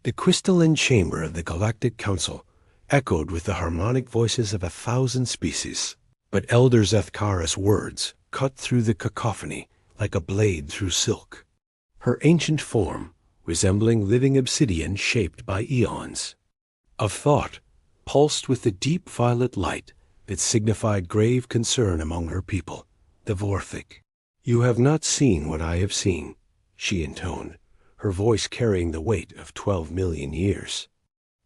The crystalline chamber of the Galactic Council echoed with the harmonic voices of 1,000 species, but Elder Zethkara's words cut through the cacophony like a blade through silk. Her ancient form, resembling living obsidian shaped by eons of thought, pulsed with the deep violet light that signified grave concern among her people, the Vorthik. "You have not seen what I have seen," she intoned, her voice carrying the weight of 12 million years.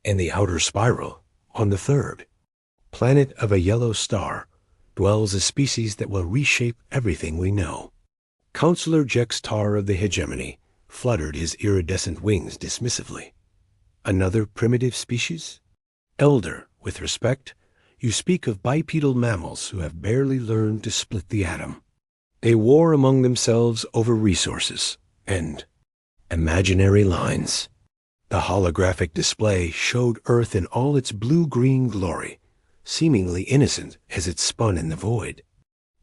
"In the outer spiral, on the third planet of a yellow star, dwells a species that will reshape everything we know." Counselor Jex-Tar of the hegemony fluttered his iridescent wings dismissively. "Another primitive species? Elder, with respect, you speak of bipedal mammals who have barely learned to split the atom. They war among themselves over resources and imaginary lines." The holographic display showed Earth in all its blue-green glory, seemingly innocent as it spun in the void.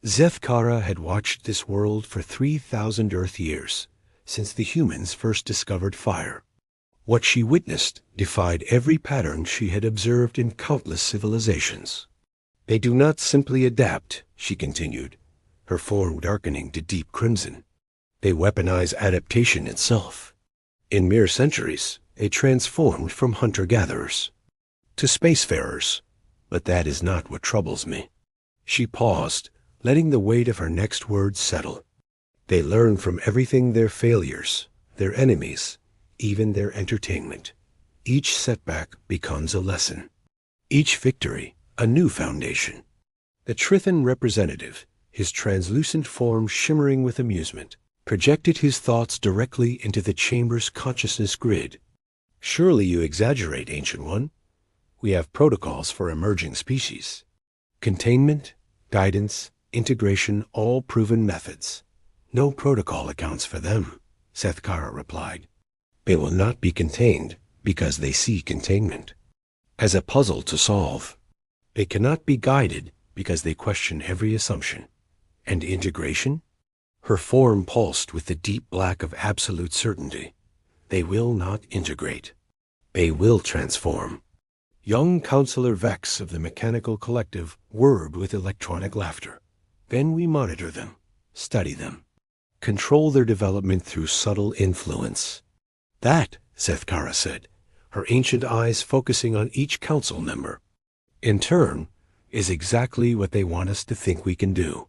Zethkara had watched this world for 3,000 Earth years, since the humans first discovered fire. What she witnessed defied every pattern she had observed in countless civilizations. "They do not simply adapt," she continued, her form darkening to deep crimson. "They weaponize adaptation itself. In mere centuries, they transformed from hunter-gatherers to spacefarers. But that is not what troubles me." She paused, letting the weight of her next words settle. "They learn from everything: their failures, their enemies, even their entertainment. Each setback becomes a lesson. Each victory, a new foundation." The Trithan representative, his translucent form shimmering with amusement, projected his thoughts directly into the chamber's consciousness grid. "Surely you exaggerate, Ancient One. We have protocols for emerging species. Containment, guidance, integration, all proven methods. No protocol accounts for them," Zethkara replied. "They will not be contained because they see containment as a puzzle to solve. They cannot be guided because they question every assumption. And integration?" Her form pulsed with the deep black of absolute certainty. "They will not integrate. They will transform." Young Counselor Vex of the Mechanical Collective whirred with electronic laughter. "Then we monitor them, study them, control their development through subtle influence." "That," Zethkara said, her ancient eyes focusing on each council member, "in turn, is exactly what they want us to think we can do."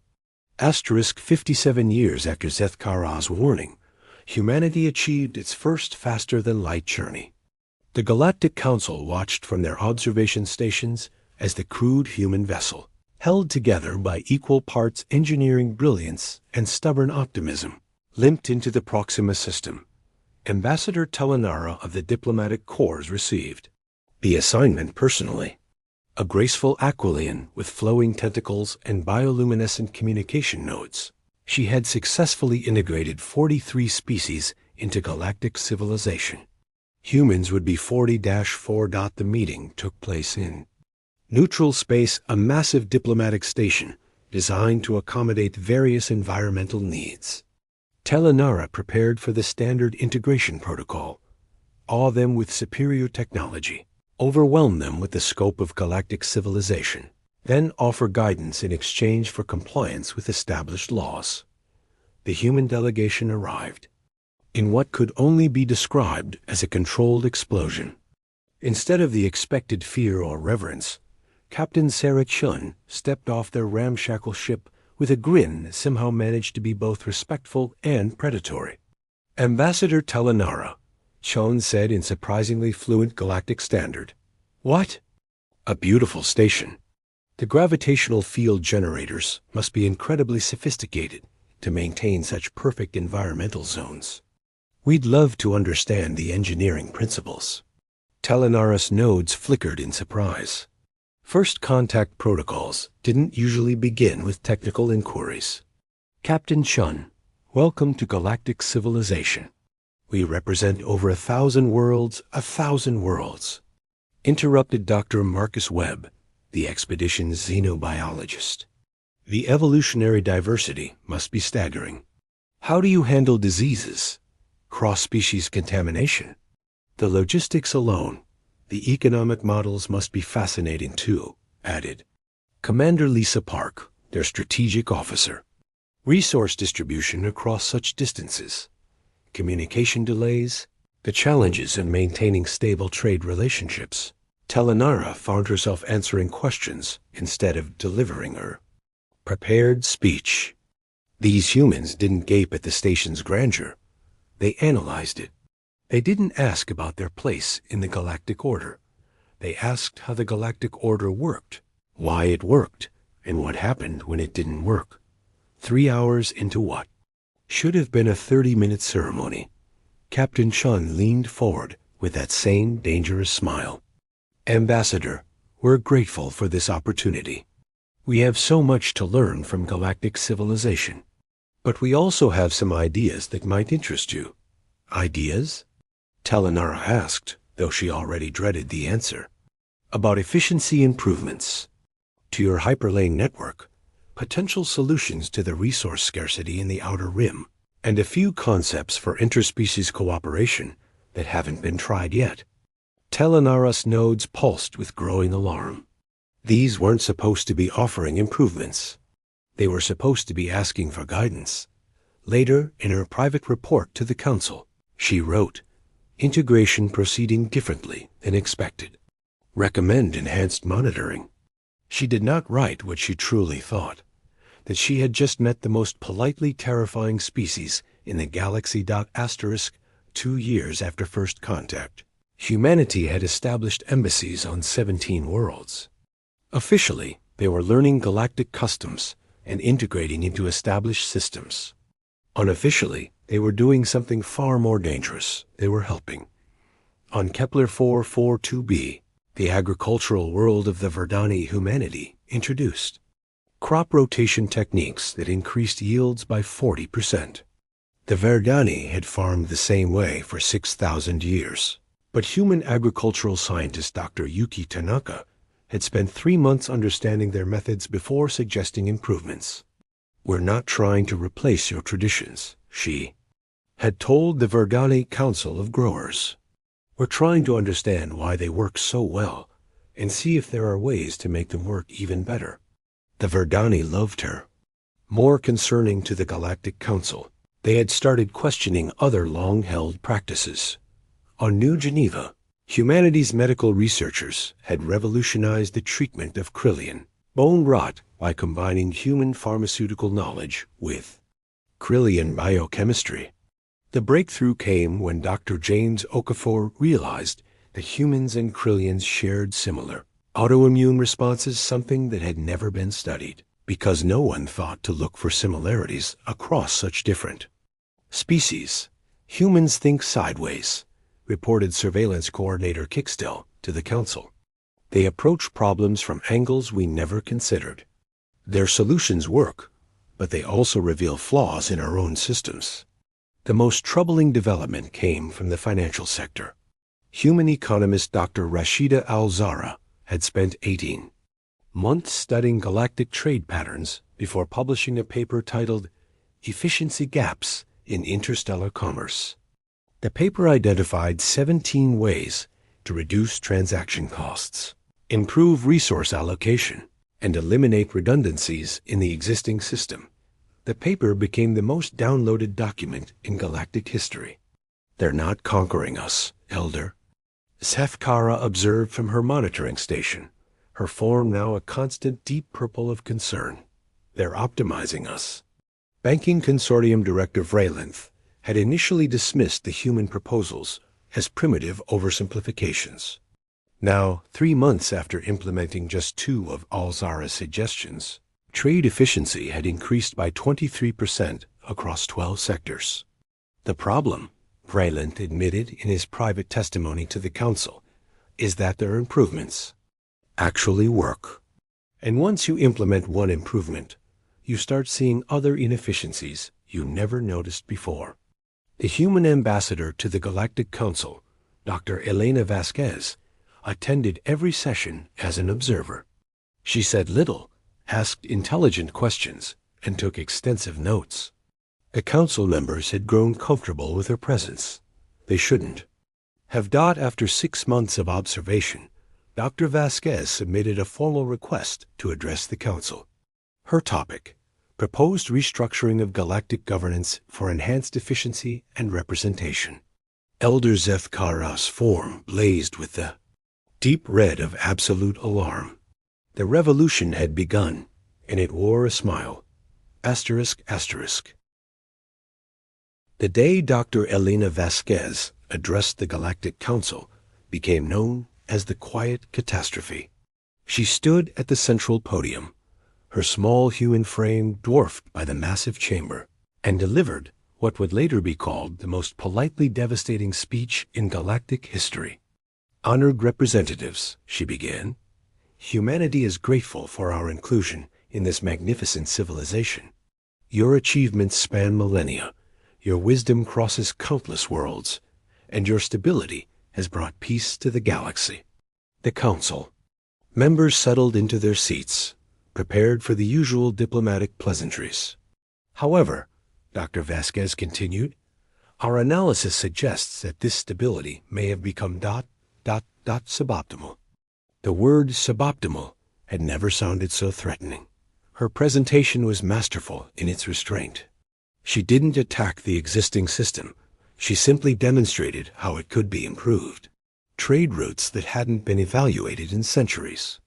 57 years after Zethkara's warning, humanity achieved its first faster-than-light journey. The Galactic Council watched from their observation stations as the crude human vessel, held together by equal parts engineering brilliance and stubborn optimism, limped into the Proxima system. Ambassador Telenara of the Diplomatic Corps received the assignment personally. A graceful aquilian with flowing tentacles and bioluminescent communication nodes, she had successfully integrated 43 species into galactic civilization. Humans would be 40-4. The meeting took place in neutral space, a massive diplomatic station designed to accommodate various environmental needs. Telenara prepared for the standard integration protocol, awe them with superior technology, overwhelm them with the scope of galactic civilization, then offer guidance in exchange for compliance with established laws. The human delegation arrived in what could only be described as a controlled explosion. Instead of the expected fear or reverence, Captain Sarah Chun stepped off their ramshackle ship with a grin that somehow managed to be both respectful and predatory. "Ambassador Telenara," Chun said in surprisingly fluent galactic standard. "What?" "A beautiful station. The gravitational field generators must be incredibly sophisticated to maintain such perfect environmental zones. We'd love to understand the engineering principles." Telenara's nodes flickered in surprise. First contact protocols didn't usually begin with technical inquiries. "Captain Chun, welcome to galactic civilization. We represent over 1,000 worlds, 1,000 worlds," interrupted Dr. Marcus Webb, the expedition's xenobiologist. "The evolutionary diversity must be staggering. How do you handle diseases, cross-species contamination, The logistics alone, the economic models must be fascinating too, added Commander Lisa Park, their strategic officer. Resource distribution across such distances, communication delays, the challenges in maintaining stable trade relationships. Telenara found herself answering questions instead of delivering her prepared speech. These humans didn't gape at the station's grandeur. They analyzed it. They didn't ask about their place in the galactic order. They asked how the galactic order worked, why it worked, and what happened when it didn't work. 3 hours into what should have been a 30-minute ceremony, Captain Chun leaned forward with that same dangerous smile. Ambassador, we're grateful for this opportunity. We have so much to learn from galactic civilization. But we also have some ideas that might interest you. Ideas? Telenara asked, though she already dreaded the answer. About efficiency improvements to your hyperlane network, potential solutions to the resource scarcity in the Outer Rim, and a few concepts for interspecies cooperation that haven't been tried yet. Telenara's nodes pulsed with growing alarm. These weren't supposed to be offering improvements. They were supposed to be asking for guidance. Later, in her private report to the Council, she wrote, "Integration proceeding differently than expected. Recommend enhanced monitoring." She did not write what she truly thought, that she had just met the most politely terrifying species in the galaxy. 2 years after first contact, humanity had established embassies on 17 worlds. Officially, they were learning galactic customs and integrating into established systems. Unofficially, they were doing something far more dangerous. They were helping. On Kepler 442b, the agricultural world of the Verdani humanity introduced crop rotation techniques that increased yields by 40%. The Verdani had farmed the same way for 6,000 years, but human agricultural scientist Dr. Yuki Tanaka had spent 3 months understanding their methods before suggesting improvements. "We're not trying to replace your traditions," she had told the Verdani Council of Growers. "We're trying to understand why they work so well and see if there are ways to make them work even better." The Verdani loved her. More concerning to the Galactic Council, they had started questioning other long-held practices. On New Geneva, humanity's medical researchers had revolutionized the treatment of Krillian bone rot by combining human pharmaceutical knowledge with Krillian biochemistry. The breakthrough came when Dr. James Okafor realized that humans and Krillians shared similar autoimmune responses, something that had never been studied, because no one thought to look for similarities across such different species. "Humans think sideways," reported Surveillance Coordinator Kickstill to the Council. "They approach problems from angles we never considered. Their solutions work, but they also reveal flaws in our own systems." The most troubling development came from the financial sector. Human economist Dr. Rashida Al-Zahra had spent 18 months studying galactic trade patterns before publishing a paper titled "Efficiency Gaps in Interstellar Commerce." The paper identified 17 ways to reduce transaction costs, improve resource allocation, and eliminate redundancies in the existing system. The paper became the most downloaded document in galactic history. "They're not conquering us, Elder," Sefkara observed from her monitoring station, her form now a constant deep purple of concern. "They're optimizing us." Banking Consortium Director Vreelanth had initially dismissed the human proposals as primitive oversimplifications. Now, 3 months after implementing just 2 of Al-Zahra's suggestions, trade efficiency had increased by 23% across 12 sectors. "The problem," Vreelanth admitted in his private testimony to the Council, "is that their improvements actually work. And once you implement one improvement, you start seeing other inefficiencies you never noticed before." The human ambassador to the Galactic Council, Dr. Elena Vasquez, attended every session as an observer. She said little, asked intelligent questions, and took extensive notes. The council members had grown comfortable with her presence. They shouldn't After 6 months of observation, Dr. Vasquez submitted a formal request to address the Council. Her topic: proposed restructuring of galactic governance for enhanced efficiency and representation. Elder Zethkara's form blazed with the deep red of absolute alarm. The revolution had begun, and it wore a smile. ****. The day Dr. Elena Vasquez addressed the Galactic Council became known as the Quiet Catastrophe. She stood at the central podium, her small human frame dwarfed by the massive chamber, and delivered what would later be called the most politely devastating speech in galactic history. "Honored representatives," she began, "humanity is grateful for our inclusion in this magnificent civilization. Your achievements span millennia, your wisdom crosses countless worlds, and your stability has brought peace to the galaxy." The Council. Members settled into their seats, prepared for the usual diplomatic pleasantries. "However," Dr. Vasquez continued, "our analysis suggests that this stability may have become suboptimal." The word suboptimal had never sounded so threatening. Her presentation was masterful in its restraint. She didn't attack the existing system. She simply demonstrated how it could be improved. Trade routes that hadn't been evaluated in centuries.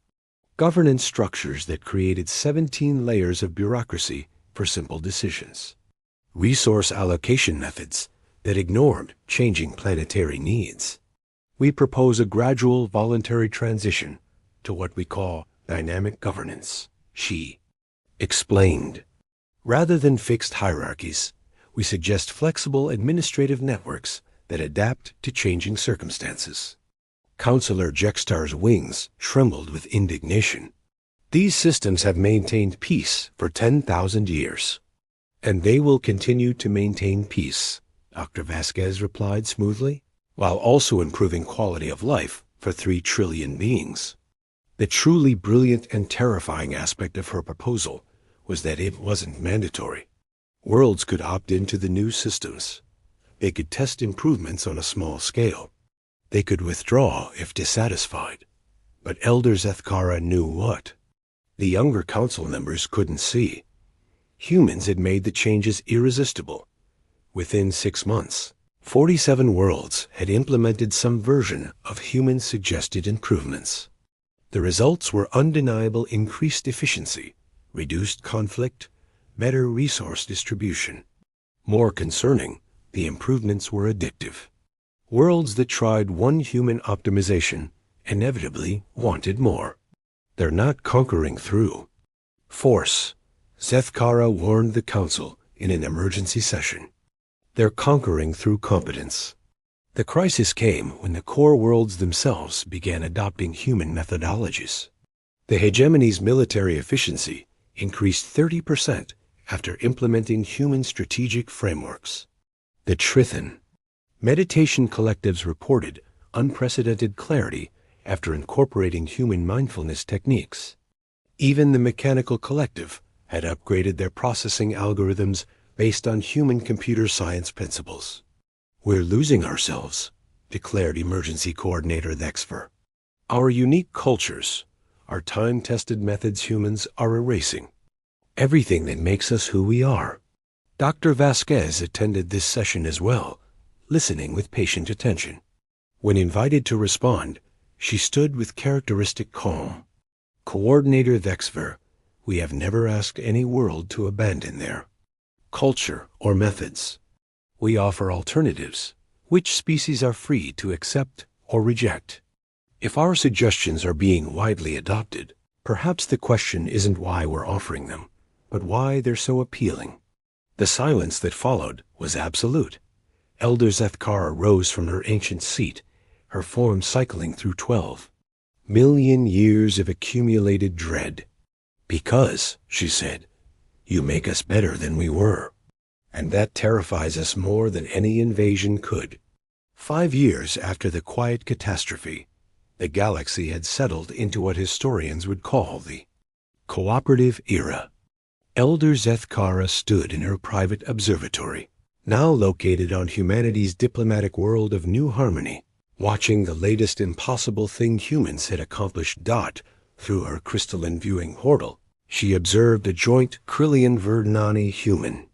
Governance structures that created 17 layers of bureaucracy for simple decisions. Resource allocation methods that ignored changing planetary needs. We propose a gradual voluntary transition to what we call dynamic governance, she explained. Rather than fixed hierarchies, we suggest flexible administrative networks that adapt to changing circumstances. Councillor Jextar's wings trembled with indignation. These systems have maintained peace for 10,000 years. And they will continue to maintain peace, Dr. Vasquez replied smoothly, while also improving quality of life for 3 trillion beings. The truly brilliant and terrifying aspect of her proposal was that it wasn't mandatory. Worlds could opt into the new systems. They could test improvements on a small scale. They could withdraw if dissatisfied. But Elder Zethkara knew what the younger council members couldn't see. Humans had made the changes irresistible. Within 6 months, 47 worlds had implemented some version of human-suggested improvements. The results were undeniable increased efficiency, reduced conflict, better resource distribution. More concerning, the improvements were addictive. Worlds that tried one human optimization inevitably wanted more. They're not conquering through force, Zethkara warned the Council in an emergency session. They're conquering through competence. The crisis came when the core worlds themselves began adopting human methodologies. The hegemony's military efficiency increased 30% after implementing human strategic frameworks. The Trithen. Meditation collectives reported unprecedented clarity after incorporating human mindfulness techniques. Even the Mechanical Collective had upgraded their processing algorithms based on human computer science principles. "We're losing ourselves," declared Emergency Coordinator Thexfer. "Our unique cultures, our time-tested methods humans are erasing. Everything that makes us who we are." Dr. Vasquez attended this session as well, listening with patient attention. When invited to respond, she stood with characteristic calm. "Coordinator Thexfer, we have never asked any world to abandon their culture or methods. We offer alternatives, which species are free to accept or reject. If our suggestions are being widely adopted, perhaps the question isn't why we're offering them, but why they're so appealing." The silence that followed was absolute. Elder Zethkara rose from her ancient seat, her form cycling through 12 million years of accumulated dread. "Because," she said, "you make us better than we were. And that terrifies us more than any invasion could." 5 years after the Quiet Catastrophe, the galaxy had settled into what historians would call the cooperative era. Elder Zethkara stood in her private observatory, now located on humanity's diplomatic world of New Harmony. watching the latest impossible thing humans had accomplished. Through her crystalline viewing portal, she observed a joint Krillian-Verdnani human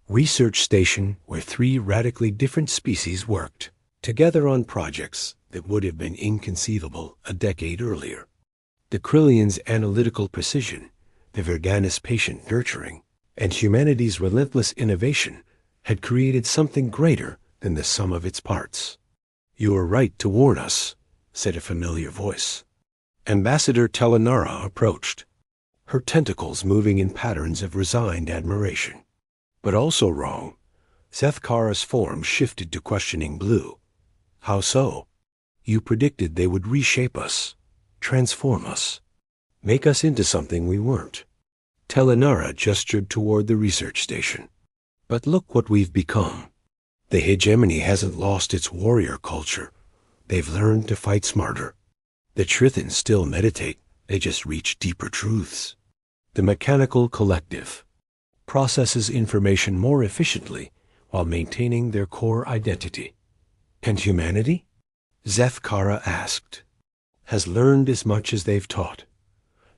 research station where 3 radically different species worked together on projects that would have been inconceivable a decade earlier. The Krillians' analytical precision, the Verdanis' patient nurturing, and humanity's relentless innovation had created something greater than the sum of its parts. "You were right to warn us," said a familiar voice. Ambassador Telenara approached, her tentacles moving in patterns of resigned admiration. "But also wrong." Zethkara's form shifted to questioning blue. "How so?" "You predicted they would reshape us, transform us, make us into something we weren't." Telenara gestured toward the research station. "But look what we've become. The hegemony hasn't lost its warrior culture. They've learned to fight smarter. The Trithans still meditate, they just reach deeper truths. The mechanical collective processes information more efficiently while maintaining their core identity." "And humanity?" Zethkara asked. "Has learned as much as they've taught.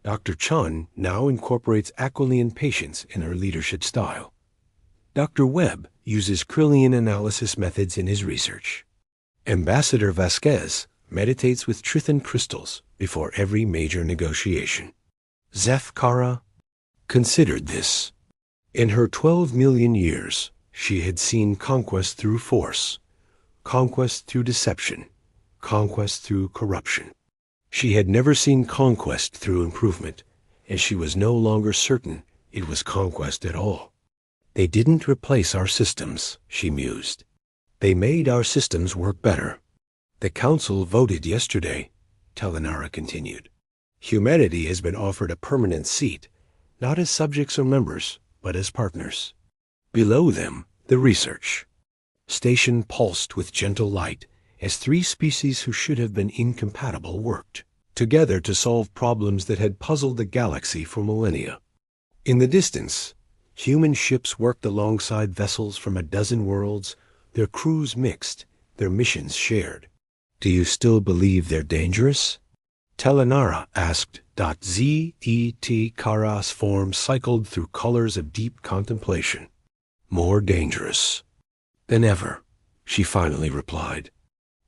Dr. Chun now incorporates Aquilian patience in her leadership style. Dr. Webb uses Krillian analysis methods in his research. Ambassador Vasquez meditates with Trithan crystals before every major negotiation." Zethkara considered this. In her 12 million years, she had seen conquest through force, conquest through deception, conquest through corruption. She had never seen conquest through improvement, and she was no longer certain it was conquest at all. "They didn't replace our systems," she mused. "They made our systems work better." "The Council voted yesterday," Telenara continued. "Humanity has been offered a permanent seat, not as subjects or members, but as partners. Below them, the research station pulsed with gentle light as 3 species who should have been incompatible worked together to solve problems that had puzzled the galaxy for millennia. In the distance, human ships worked alongside vessels from a dozen worlds, their crews mixed, their missions shared. "Do you still believe they're dangerous?" Telenara asked. Zet Kara's form cycled through colors of deep contemplation. "More dangerous than ever," she finally replied.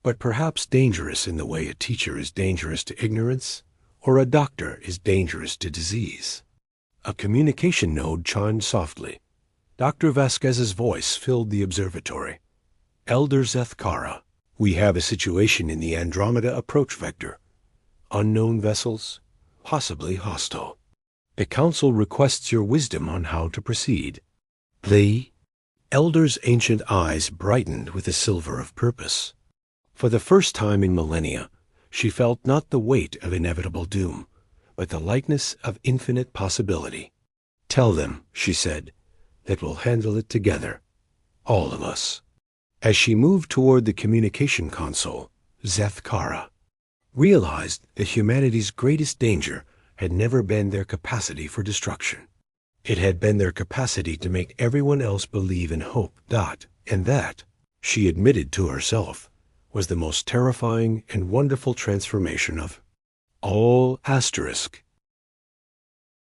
"But perhaps dangerous in the way a teacher is dangerous to ignorance, or a doctor is dangerous to disease." A communication node chimed softly. Dr. Vasquez's voice filled the observatory. "Elder Zethkara, we have a situation in the Andromeda approach vector. Unknown vessels, possibly hostile. The Council requests your wisdom on how to proceed." The Elder's ancient eyes brightened with a silver of purpose. For the first time in millennia, she felt not the weight of inevitable doom, but the lightness of infinite possibility. "Tell them," she said, "that we'll handle it together. All of us." As she moved toward the communication console, Zethkara realized that humanity's greatest danger had never been their capacity for destruction. It had been their capacity to make everyone else believe in hope. And that, she admitted to herself, was the most terrifying and wonderful transformation of all.